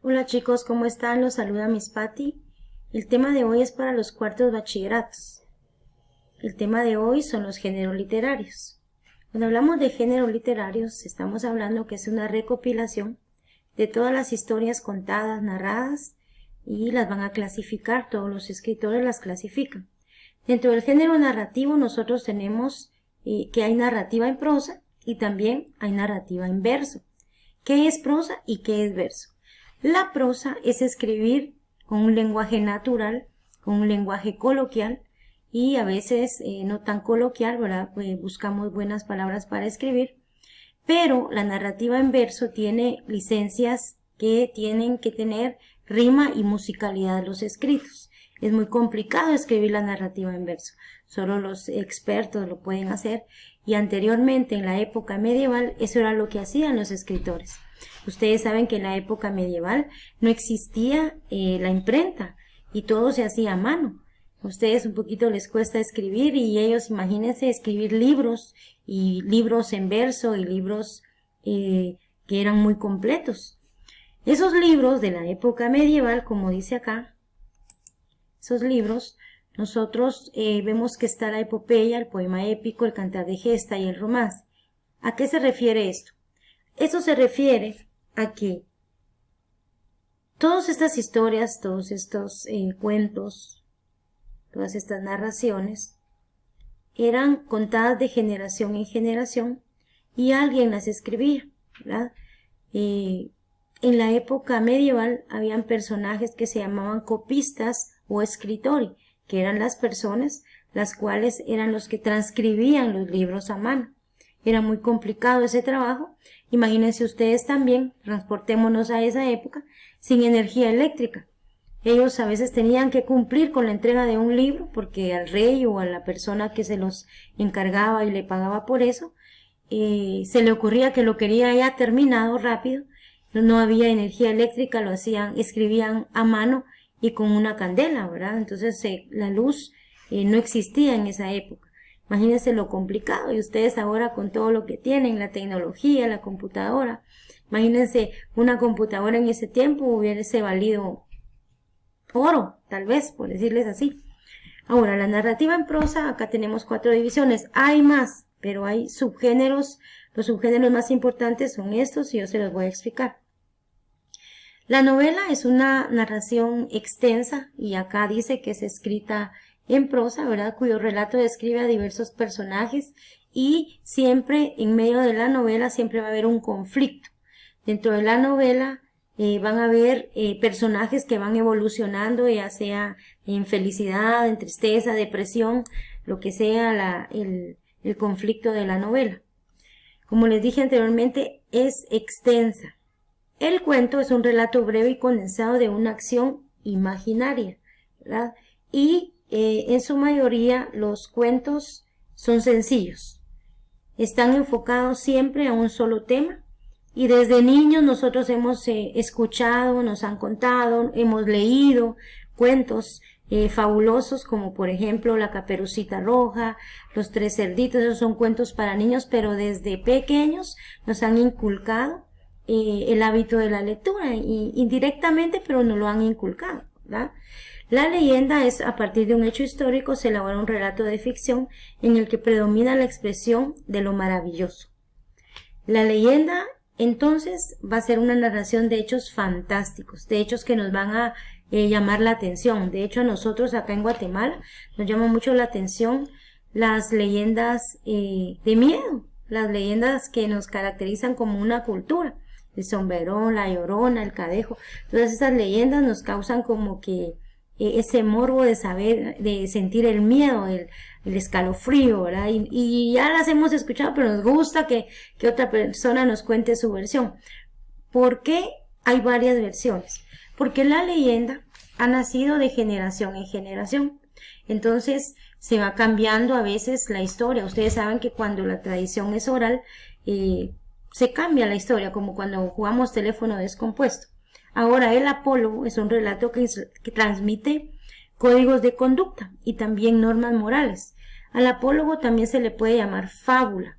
Hola chicos, ¿cómo están? Los saluda Miss Patty. El tema de hoy es para los cuartos bachilleratos. El tema de hoy son los géneros literarios. Cuando hablamos de géneros literarios, estamos hablando que es una recopilación de todas las historias contadas, narradas, y las van a clasificar, todos los escritores las clasifican. Dentro del género narrativo nosotros tenemos que hay narrativa en prosa y también hay narrativa en verso. ¿Qué es prosa y qué es verso? La prosa es escribir con un lenguaje natural, con un lenguaje coloquial y a veces no tan coloquial, ¿verdad? Buscamos buenas palabras para escribir, pero la narrativa en verso tiene licencias que tienen que tener rima y musicalidad de los escritos. Es muy complicado escribir la narrativa en verso, solo los expertos lo pueden hacer y anteriormente en la época medieval eso era lo que hacían los escritores. Ustedes saben que en la época medieval no existía la imprenta y todo se hacía a mano. A ustedes un poquito les cuesta escribir y ellos, imagínense, escribir libros y libros en verso y libros que eran muy completos. Esos libros de la época medieval, como dice acá, esos libros, nosotros vemos que está la epopeya, el poema épico, el cantar de gesta y el romance. ¿A qué se refiere esto? Esto se refiere a que todas estas historias, todos estos cuentos, todas estas narraciones eran contadas de generación en generación y alguien las escribía, ¿verdad? En la época medieval habían personajes que se llamaban copistas o escritori, que eran las personas las cuales eran los que transcribían los libros a mano. Era muy complicado ese trabajo. Imagínense ustedes también, transportémonos a esa época, sin energía eléctrica. Ellos a veces tenían que cumplir con la entrega de un libro porque al rey o a la persona que se los encargaba y le pagaba por eso, se le ocurría que lo quería ya terminado rápido. No había energía eléctrica, lo hacían, escribían a mano y con una candela, ¿verdad? Entonces la luz no existía en esa época. Imagínense lo complicado y ustedes ahora con todo lo que tienen, la tecnología, la computadora. Imagínense una computadora en ese tiempo hubiese valido oro, tal vez, por decirles así. Ahora, la narrativa en prosa, acá tenemos 4 divisiones. Hay más, pero hay subgéneros. Los subgéneros más importantes son estos y yo se los voy a explicar. La novela es una narración extensa y acá dice que es escrita en prosa, ¿verdad? Cuyo relato describe a diversos personajes y siempre en medio de la novela siempre va a haber un conflicto. Dentro de la novela van a haber personajes que van evolucionando, ya sea en felicidad, en tristeza, depresión, lo que sea el conflicto de la novela. Como les dije anteriormente, es extensa. El cuento es un relato breve y condensado de una acción imaginaria, ¿verdad? Y en su mayoría los cuentos son sencillos. Están enfocados siempre a un solo tema y desde niños nosotros hemos escuchado, nos han contado, hemos leído cuentos fabulosos como por ejemplo La Caperucita Roja, Los Tres Cerditos. Esos son cuentos para niños, pero desde pequeños nos han inculcado el hábito de la lectura, indirectamente, pero nos lo han inculcado, ¿verdad? La leyenda es, a partir de un hecho histórico, se elabora un relato de ficción en el que predomina la expresión de lo maravilloso. La leyenda, entonces, va a ser una narración de hechos fantásticos, de hechos que nos van a llamar la atención. De hecho, a nosotros acá en Guatemala nos llama mucho la atención las leyendas de miedo, las leyendas que nos caracterizan como una cultura. El Somberón, la Llorona, el Cadejo, todas esas leyendas nos causan como que ese morbo de saber, de sentir el miedo, el escalofrío, ¿verdad? Y ya las hemos escuchado, pero nos gusta que otra persona nos cuente su versión. ¿Por qué hay varias versiones? Porque la leyenda ha nacido de generación en generación. Entonces se va cambiando a veces la historia. Ustedes saben que cuando la tradición es oral, se cambia la historia, como cuando jugamos teléfono descompuesto. Ahora el apólogo es un relato que transmite códigos de conducta y también normas morales. Al apólogo también se le puede llamar fábula.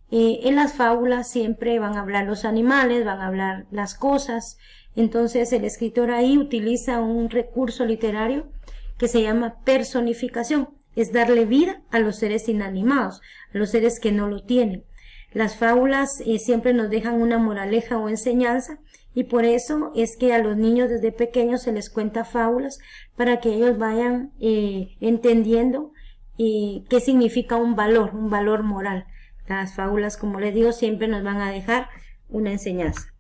En las fábulas siempre van a hablar los animales, van a hablar las cosas, Entonces el escritor ahí utiliza un recurso literario que se llama personificación. Es darle vida a los seres inanimados, a los seres que no lo tienen. Las fábulas siempre nos dejan una moraleja o enseñanza, y por eso es que a los niños desde pequeños se les cuenta fábulas para que ellos vayan entendiendo qué significa un valor moral. Las fábulas, como les digo, siempre nos van a dejar una enseñanza.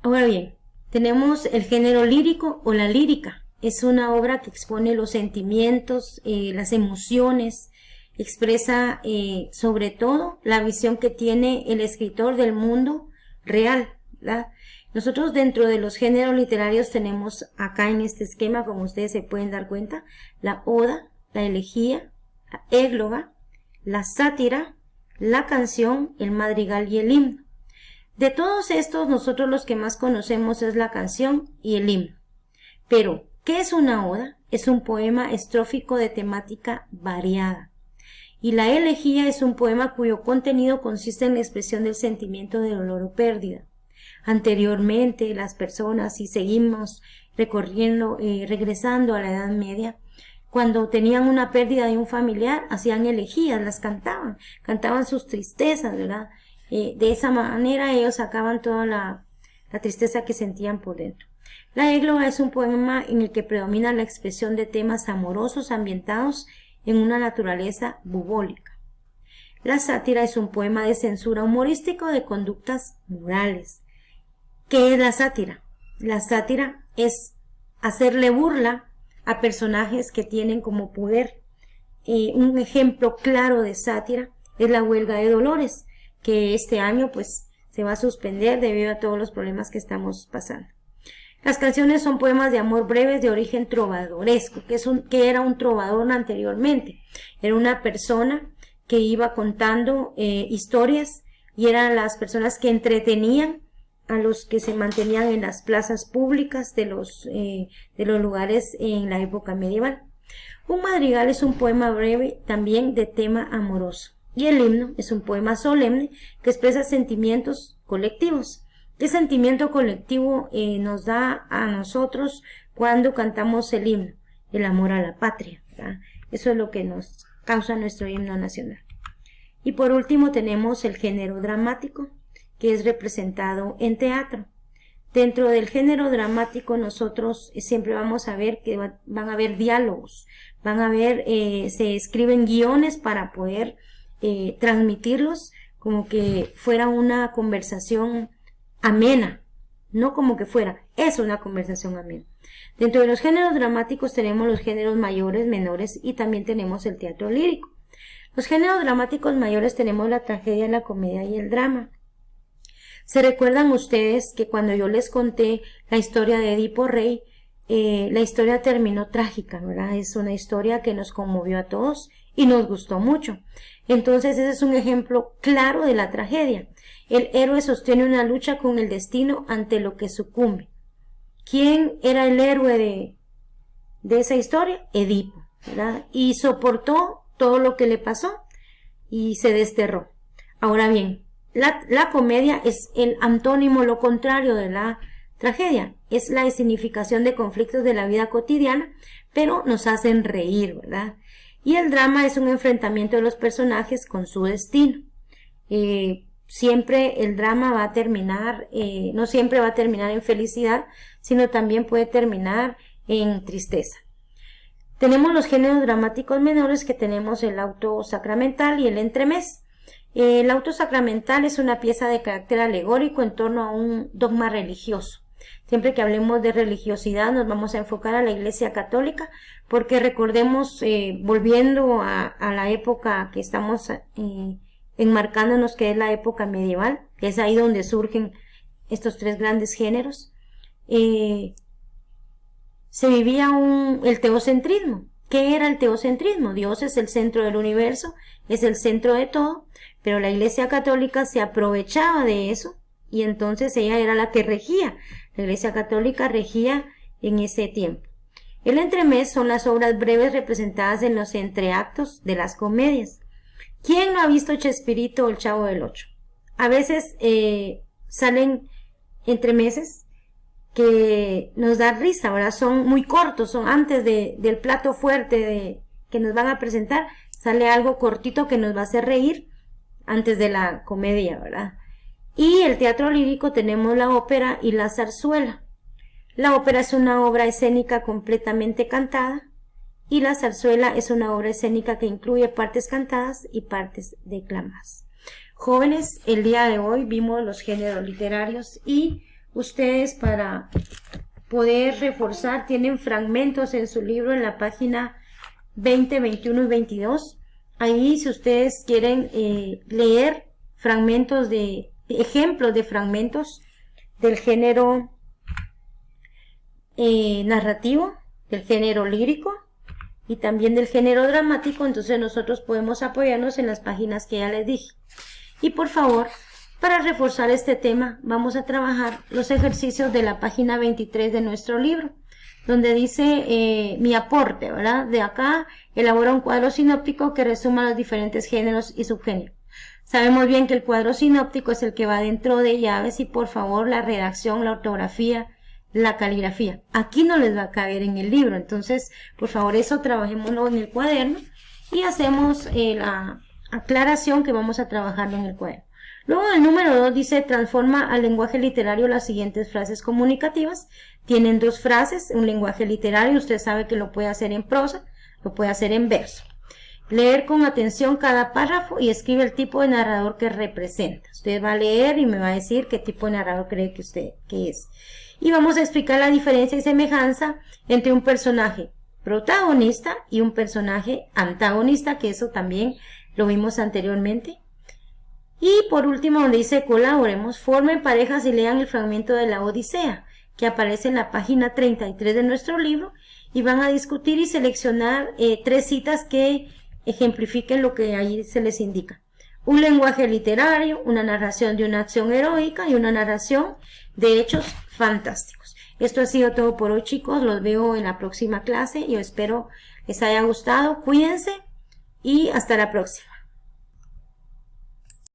Ahora bien, tenemos el género lírico o la lírica. Es una obra que expone los sentimientos, las emociones, expresa sobre todo la visión que tiene el escritor del mundo real, ¿verdad? Nosotros dentro de los géneros literarios tenemos acá en este esquema, como ustedes se pueden dar cuenta, la oda, la elegía, la égloga, la sátira, la canción, el madrigal y el himno. De todos estos, nosotros los que más conocemos es la canción y el himno. Pero, ¿qué es una oda? Es un poema estrófico de temática variada. Y la elegía es un poema cuyo contenido consiste en la expresión del sentimiento de dolor o pérdida. Anteriormente, las personas, si seguimos regresando a la Edad Media, cuando tenían una pérdida de un familiar, hacían elegías, las cantaban sus tristezas, ¿verdad? De esa manera ellos sacaban toda la tristeza que sentían por dentro. La égloga es un poema en el que predomina la expresión de temas amorosos ambientados en una naturaleza bubólica. La sátira es un poema de censura humorístico de conductas morales. ¿Qué es la sátira? La sátira es hacerle burla a personajes que tienen como poder. Un ejemplo claro de sátira es la huelga de Dolores, que este año pues se va a suspender debido a todos los problemas que estamos pasando. Las canciones son poemas de amor breves de origen trovadoresco, que era un trovador anteriormente. Era una persona que iba contando historias y eran las personas que entretenían a los que se mantenían en las plazas públicas de los lugares en la época medieval. Un madrigal es un poema breve también de tema amoroso. Y el himno es un poema solemne que expresa sentimientos colectivos. ¿Qué sentimiento colectivo nos da a nosotros cuando cantamos el himno? El amor a la patria, ¿verdad? Eso es lo que nos causa nuestro himno nacional. Y por último tenemos el género dramático, que es representado en teatro. Dentro del género dramático nosotros siempre vamos a ver que van a haber diálogos, se escriben guiones para poder transmitirlos como que fuera una conversación amena, no como que fuera, es una conversación amena. Dentro de los géneros dramáticos tenemos los géneros mayores, menores y también tenemos el teatro lírico. Los géneros dramáticos mayores tenemos la tragedia, la comedia y el drama. ¿Se recuerdan ustedes que cuando yo les conté la historia de Edipo Rey, la historia terminó trágica, ¿verdad? Es una historia que nos conmovió a todos y nos gustó mucho. Entonces ese es un ejemplo claro de la tragedia. El héroe sostiene una lucha con el destino ante lo que sucumbe. ¿Quién era el héroe de esa historia? Edipo, ¿verdad? Y soportó todo lo que le pasó y se desterró. Ahora bien, la comedia es el antónimo, lo contrario de la tragedia. Es la escenificación de conflictos de la vida cotidiana, pero nos hacen reír, ¿verdad? Y el drama es un enfrentamiento de los personajes con su destino. Siempre el drama va a terminar, no siempre va a terminar en felicidad, sino también puede terminar en tristeza. Tenemos los géneros dramáticos menores, que tenemos el auto sacramental y el entremés. El auto sacramental es una pieza de carácter alegórico en torno a un dogma religioso. Siempre que hablemos de religiosidad nos vamos a enfocar a la Iglesia Católica, porque recordemos, volviendo a la época que estamos enmarcándonos, que es la época medieval, que es ahí donde surgen estos tres grandes géneros, se vivía el teocentrismo. ¿Qué era el teocentrismo? Dios es el centro del universo, es el centro de todo, pero la Iglesia Católica se aprovechaba de eso y entonces ella era la que regía. La Iglesia Católica regía en ese tiempo. El entremés son las obras breves representadas en los entreactos de las comedias. ¿Quién no ha visto Chespirito o El Chavo del Ocho? A veces salen entremeses que nos da risa, ¿verdad? Son muy cortos, son antes del plato fuerte que nos van a presentar, sale algo cortito que nos va a hacer reír antes de la comedia, ¿verdad? Y el teatro lírico tenemos la ópera y la zarzuela. La ópera es una obra escénica completamente cantada y la zarzuela es una obra escénica que incluye partes cantadas y partes declamadas. Jóvenes, el día de hoy vimos los géneros literarios y ustedes, para poder reforzar, tienen fragmentos en su libro en la página 20, 21 y 22. Ahí, si ustedes quieren leer fragmentos ejemplos de fragmentos del género narrativo, del género lírico y también del género dramático, entonces nosotros podemos apoyarnos en las páginas que ya les dije. Y por favor, para reforzar este tema, vamos a trabajar los ejercicios de la página 23 de nuestro libro, donde dice mi aporte, ¿verdad? De acá, elabora un cuadro sinóptico que resuma los diferentes géneros y subgéneros. Sabemos bien que el cuadro sinóptico es el que va dentro de llaves y por favor la redacción, la ortografía, la caligrafía. Aquí no les va a caber en el libro, entonces por favor eso trabajémoslo en el cuaderno y hacemos la aclaración que vamos a trabajarlo en el cuaderno. Luego el número 2 dice transforma al lenguaje literario las siguientes frases comunicativas. Tienen dos frases, un lenguaje literario, usted sabe que lo puede hacer en prosa, lo puede hacer en verso. Leer con atención cada párrafo y escribe el tipo de narrador que representa. Usted va a leer y me va a decir qué tipo de narrador cree que es. Y vamos a explicar la diferencia y semejanza entre un personaje protagonista y un personaje antagonista, que eso también lo vimos anteriormente. Y por último, donde dice colaboremos, formen parejas y lean el fragmento de la Odisea, que aparece en la página 33 de nuestro libro, y van a discutir y seleccionar 3 citas que ejemplifiquen lo que ahí se les indica. Un lenguaje literario, una narración de una acción heroica y una narración de hechos fantásticos. Esto ha sido todo por hoy, chicos. Los veo en la próxima clase y yo espero les haya gustado. Cuídense y hasta la próxima.